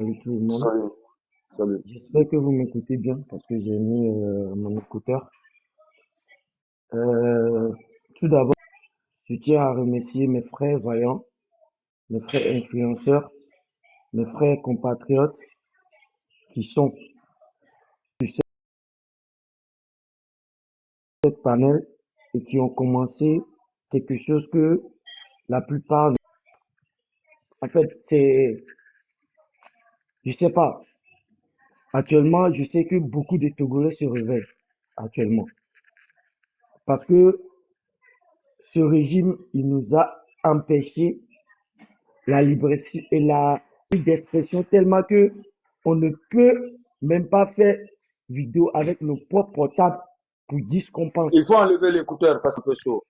Salut tout le monde. Salut, salut. J'espère que vous m'écoutez bien parce que j'ai mis mon écouteur. Euh, Tout d'abord, je tiens à remercier mes frères vaillants, mes frères influenceurs, mes frères compatriotes qui sont sur cette panel et qui ont commencé quelque chose que la plupart, en fait, je sais pas. Actuellement, je sais que beaucoup de Togolais se réveillent actuellement parce que ce régime, il nous a empêché la liberté et la liberté d'expression tellement que on ne peut même pas faire vidéo avec nos propres portables pour dire ce qu'on pense. Il faut enlever l'écouteur parce que c'est un peu chaud.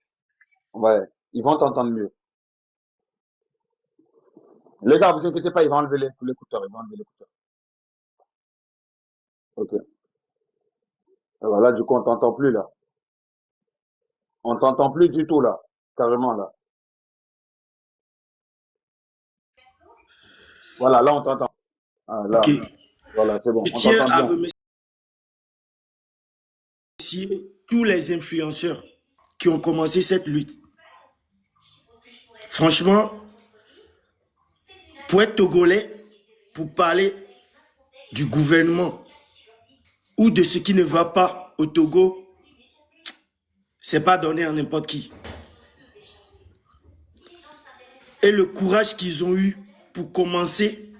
Ouais, ils vont t'entendre mieux. Les gars, vous inquiétez pas, ils vont enlever l'écouteur, ils vont enlever l'écouteur. Ok. Voilà, du coup, on t'entend plus là. On t'entend plus du tout là. Carrément là. Voilà, là, on t'entend. Ah, Ok. là. Voilà, c'est bon. Je On tiens t'entend à bien. remercier tous les influenceurs qui ont commencé cette lutte. Franchement, pour être togolais, pour parler du gouvernement ou de ce qui ne va pas au Togo, c'est pas donné à n'importe qui. Et le courage qu'ils ont eu pour commencer,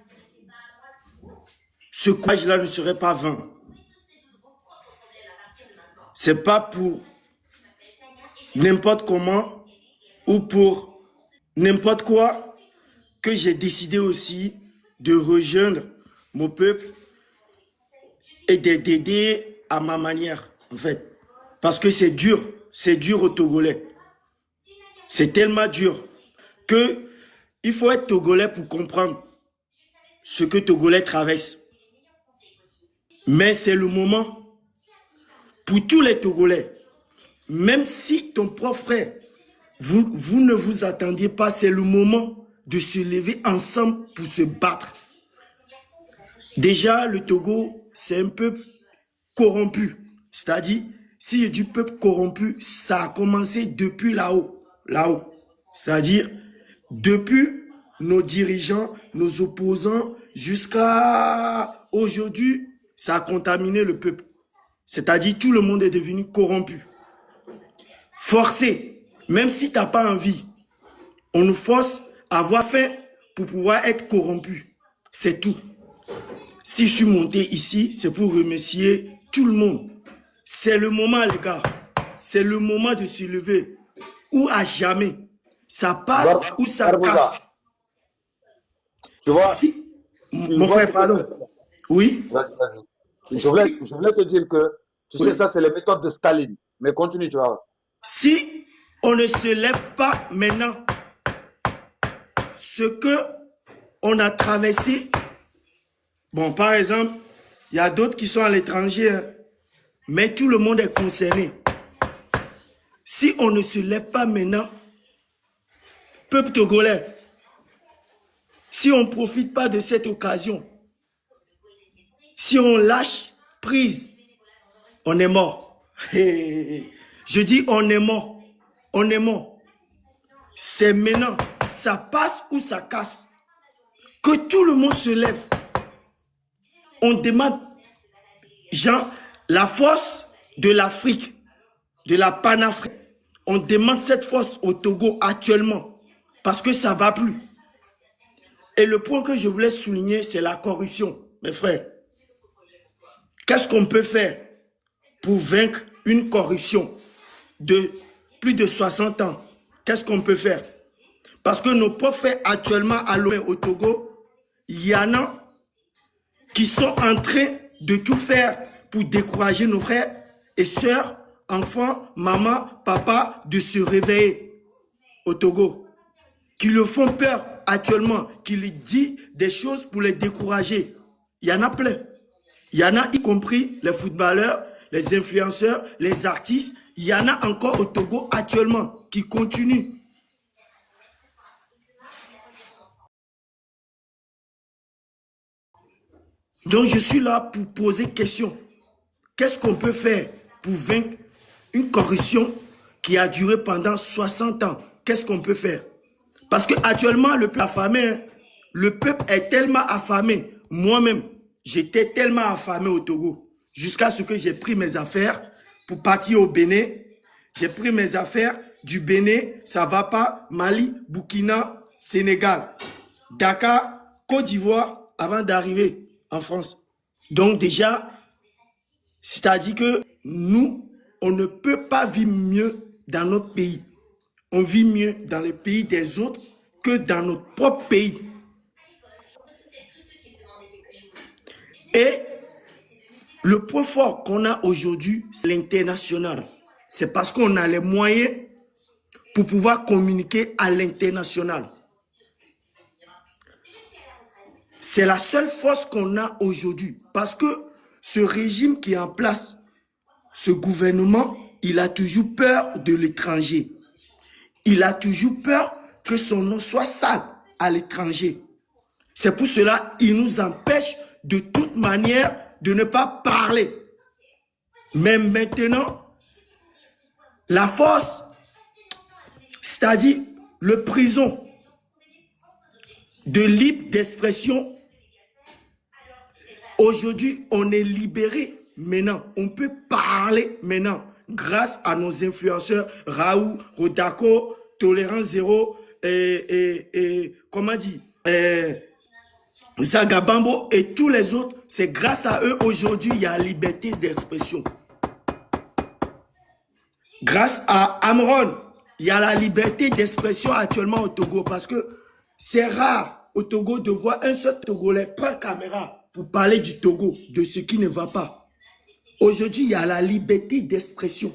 ce courage-là ne serait pas vain. C'est pas pour n'importe comment ou pour n'importe quoi que j'ai décidé aussi de rejoindre mon peuple et d'aider à ma manière, en fait. Parce que c'est dur au Togolais. C'est tellement dur que il faut être Togolais pour comprendre ce que Togolais traverse. Mais c'est le moment pour tous les Togolais. Même si ton propre frère, vous ne vous attendiez pas, c'est le moment de se lever ensemble pour se battre. Déjà, le Togo, c'est un peuple corrompu. C'est-à-dire, si je dis peuple corrompu, ça a commencé depuis là-haut. Là-haut. C'est-à-dire, depuis nos dirigeants, nos opposants, jusqu'à aujourd'hui, ça a contaminé le peuple. C'est-à-dire, tout le monde est devenu corrompu. Forcé. Même si tu n'as pas envie, on nous force à avoir faim pour pouvoir être corrompu. C'est tout. Si je suis monté ici, c'est pour remercier tout le monde. C'est le moment, les gars. C'est le moment de se lever. Ou à jamais. Ça passe ou ça Barbouza, casse. tu vois, Si, tu mon vois frère, ce que pardon. Oui. Vas-y, vas-y. Si, Je voulais te dire que, tu sais, oui. ça, c'est les méthodes de Staline. Mais continue, tu vois. Si on ne se lève pas maintenant, ce que on a traversé, bon, par exemple, il y a d'autres qui sont à l'étranger, hein, mais tout le monde est concerné. Si on ne se lève pas maintenant, peuple togolais, si on ne profite pas de cette occasion, si on lâche prise, on est mort. Je dis on est mort. On est mort. C'est maintenant. Ça passe ou ça casse. Que tout le monde se lève. On demande, Jean, la force de l'Afrique, de la Panafrique. On demande cette force au Togo actuellement. Parce que ça ne va plus. Et le point que je voulais souligner, c'est la corruption, mes frères. Qu'est-ce qu'on peut faire pour vaincre une corruption de plus de 60 ans? Qu'est-ce qu'on peut faire? Parce que nos profs frères actuellement à Lomé au Togo, il y en a qui sont en train de tout faire pour décourager nos frères et sœurs, enfants, maman, papa, de se réveiller au Togo. Qui le font peur actuellement, qui lui dit des choses pour les décourager. Il y en a plein. Il y en a y compris les footballeurs, les influenceurs, les artistes. Il y en a encore au Togo actuellement qui continuent. Donc, je suis là pour poser question. Qu'est-ce qu'on peut faire pour vaincre une corruption qui a duré pendant 60 ans? Qu'est-ce qu'on peut faire? Parce qu'actuellement, le peuple est affamé. Hein. Le peuple est tellement affamé. Moi-même, j'étais tellement affamé au Togo. Jusqu'à ce que j'ai pris mes affaires pour partir au Bénin. J'ai pris mes affaires du Bénin, ça va pas, Mali, Burkina, Sénégal, Dakar, Côte d'Ivoire, avant d'arriver en France. Donc déjà, c'est-à-dire que nous, on ne peut pas vivre mieux dans notre pays. On vit mieux dans les pays des autres que dans notre propre pays. Et le point fort qu'on a aujourd'hui, c'est l'international. C'est parce qu'on a les moyens pour pouvoir communiquer à l'international. C'est la seule force qu'on a aujourd'hui. Parce que ce régime qui est en place, ce gouvernement, il a toujours peur de l'étranger. Il a toujours peur que son nom soit sale à l'étranger. C'est pour cela qu'il nous empêche de toute manière de ne pas parler. Mais maintenant, la force, c'est-à-dire le prison de libre d'expression, aujourd'hui, on est libéré maintenant. On peut parler maintenant grâce à nos influenceurs Raoult, Rodako, Tolérance Zéro et comment dire, Zagabambo et tous les autres. C'est grâce à eux aujourd'hui, il y a liberté d'expression. Grâce à Amron, il y a la liberté d'expression actuellement au Togo parce que c'est rare au Togo de voir un seul Togolais prendre caméra pour parler du Togo, de ce qui ne va pas. Aujourd'hui, il y a la liberté d'expression.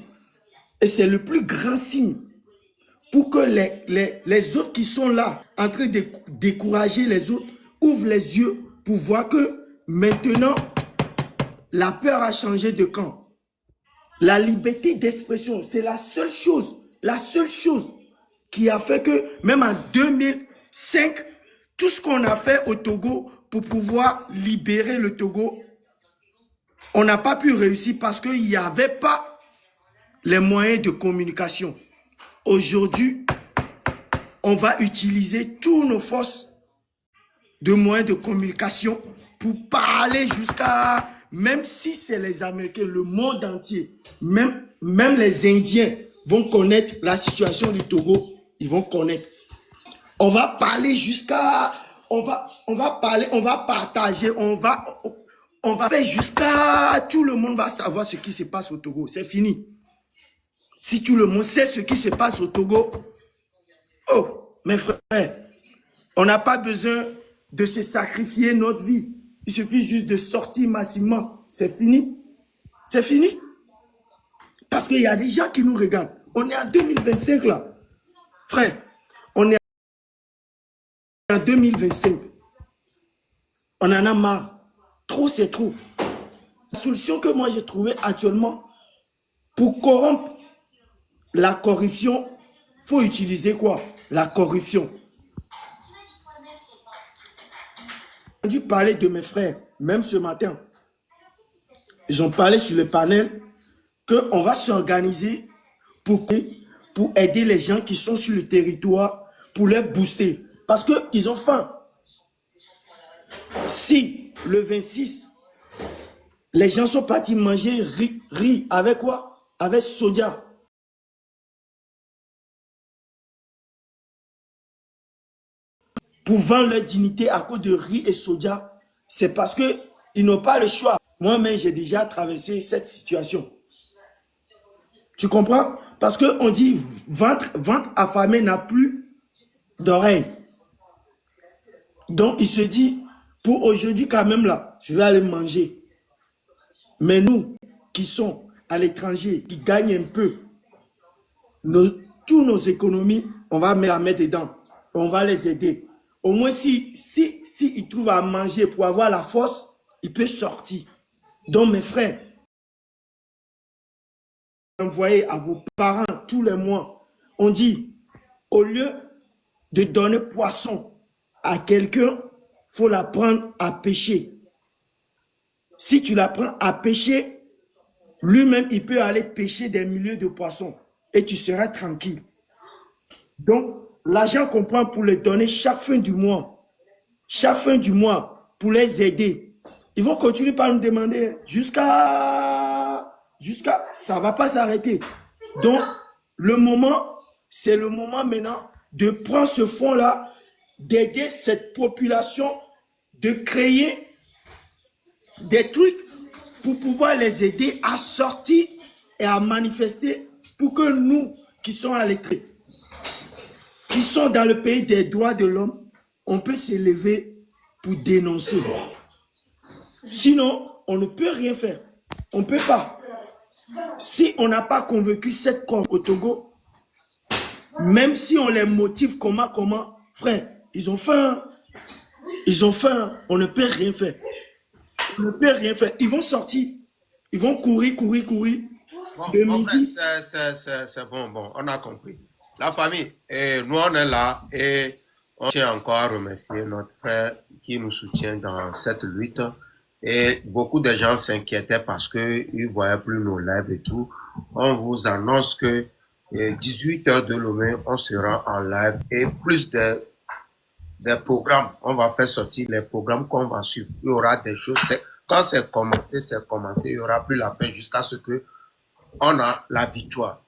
Et c'est le plus grand signe pour que les autres qui sont là, en train de décourager les autres, ouvrent les yeux pour voir que maintenant, la peur a changé de camp. La liberté d'expression, c'est la seule chose qui a fait que même en 2005, tout ce qu'on a fait au Togo pour pouvoir libérer le Togo, on n'a pas pu réussir parce qu'il n'y avait pas les moyens de communication. Aujourd'hui, on va utiliser toutes nos forces de moyens de communication pour parler jusqu'à, même si c'est les Américains, le monde entier, même les Indiens vont connaître la situation du Togo, ils vont connaître. On va parler jusqu'à, on va parler, on va partager, on va faire jusqu'à, tout le monde va savoir ce qui se passe au Togo, c'est fini. Si tout le monde sait ce qui se passe au Togo, oh, mes frères, on n'a pas besoin de se sacrifier notre vie. Il suffit juste de sortir massivement. C'est fini. C'est fini. Parce qu'il y a des gens qui nous regardent. On est en 2025 là. Frère, on est en 2025. On en a marre. Trop, c'est trop. La solution que moi j'ai trouvée actuellement pour corrompre la corruption, il faut utiliser quoi? La corruption. J'ai dû parler de mes frères, même ce matin. Ils ont parlé sur le panel qu'on va s'organiser pour aider les gens qui sont sur le territoire, pour les booster. Parce qu'ils ont faim. Si le 26, les gens sont partis manger riz avec quoi? Avec soja. Pour vendre leur dignité à cause de riz et soja, c'est parce qu'ils n'ont pas le choix. Moi-même, j'ai déjà traversé cette situation. Tu comprends? Parce qu'on dit ventre affamé n'a plus d'oreilles. Donc, il se dit, pour aujourd'hui quand même là, je vais aller manger. Mais nous, qui sont à l'étranger, qui gagnent un peu, toutes nos économies, on va la mettre dedans. On va les aider. Au moins, si ils trouvent à manger pour avoir la force, ils peuvent sortir. Donc, mes frères, envoyez à vos parents tous les mois. On dit, au lieu de donner poisson à quelqu'un, il faut l'apprendre à pêcher. Si tu l'apprends à pêcher, lui-même, il peut aller pêcher des milliers de poissons et tu seras tranquille. Donc, l'argent qu'on prend pour les donner chaque fin du mois, pour les aider, ils vont continuer par nous demander jusqu'à, ça va pas s'arrêter. Donc, c'est le moment maintenant de prendre ce fonds-là, d'aider cette population, de créer des trucs pour pouvoir les aider à sortir et à manifester pour que nous, qui sommes à l'écrit, qui sont dans le pays des droits de l'homme, on peut s'élever pour dénoncer. Sinon, on ne peut rien faire. On ne peut pas. Si on n'a pas convaincu cette corps au Togo, même si on les motive comment, frère, ils ont faim. Ils ont faim. On ne peut rien faire. On ne peut rien faire. Ils vont sortir. Ils vont courir. Bon, mon frère, c'est bon, on a compris. La famille, nous on est là et on tient encore à remercier notre frère qui nous soutient dans cette lutte. Et beaucoup de gens s'inquiétaient parce qu'ils ne voyaient plus nos lives et tout. On vous annonce que 18h de demain, on sera en live et plus des programmes. On va faire sortir les programmes qu'on va suivre. Il y aura des choses. Quand c'est commencé, c'est commencé. Il n'y aura plus la fin jusqu'à ce que on a la victoire.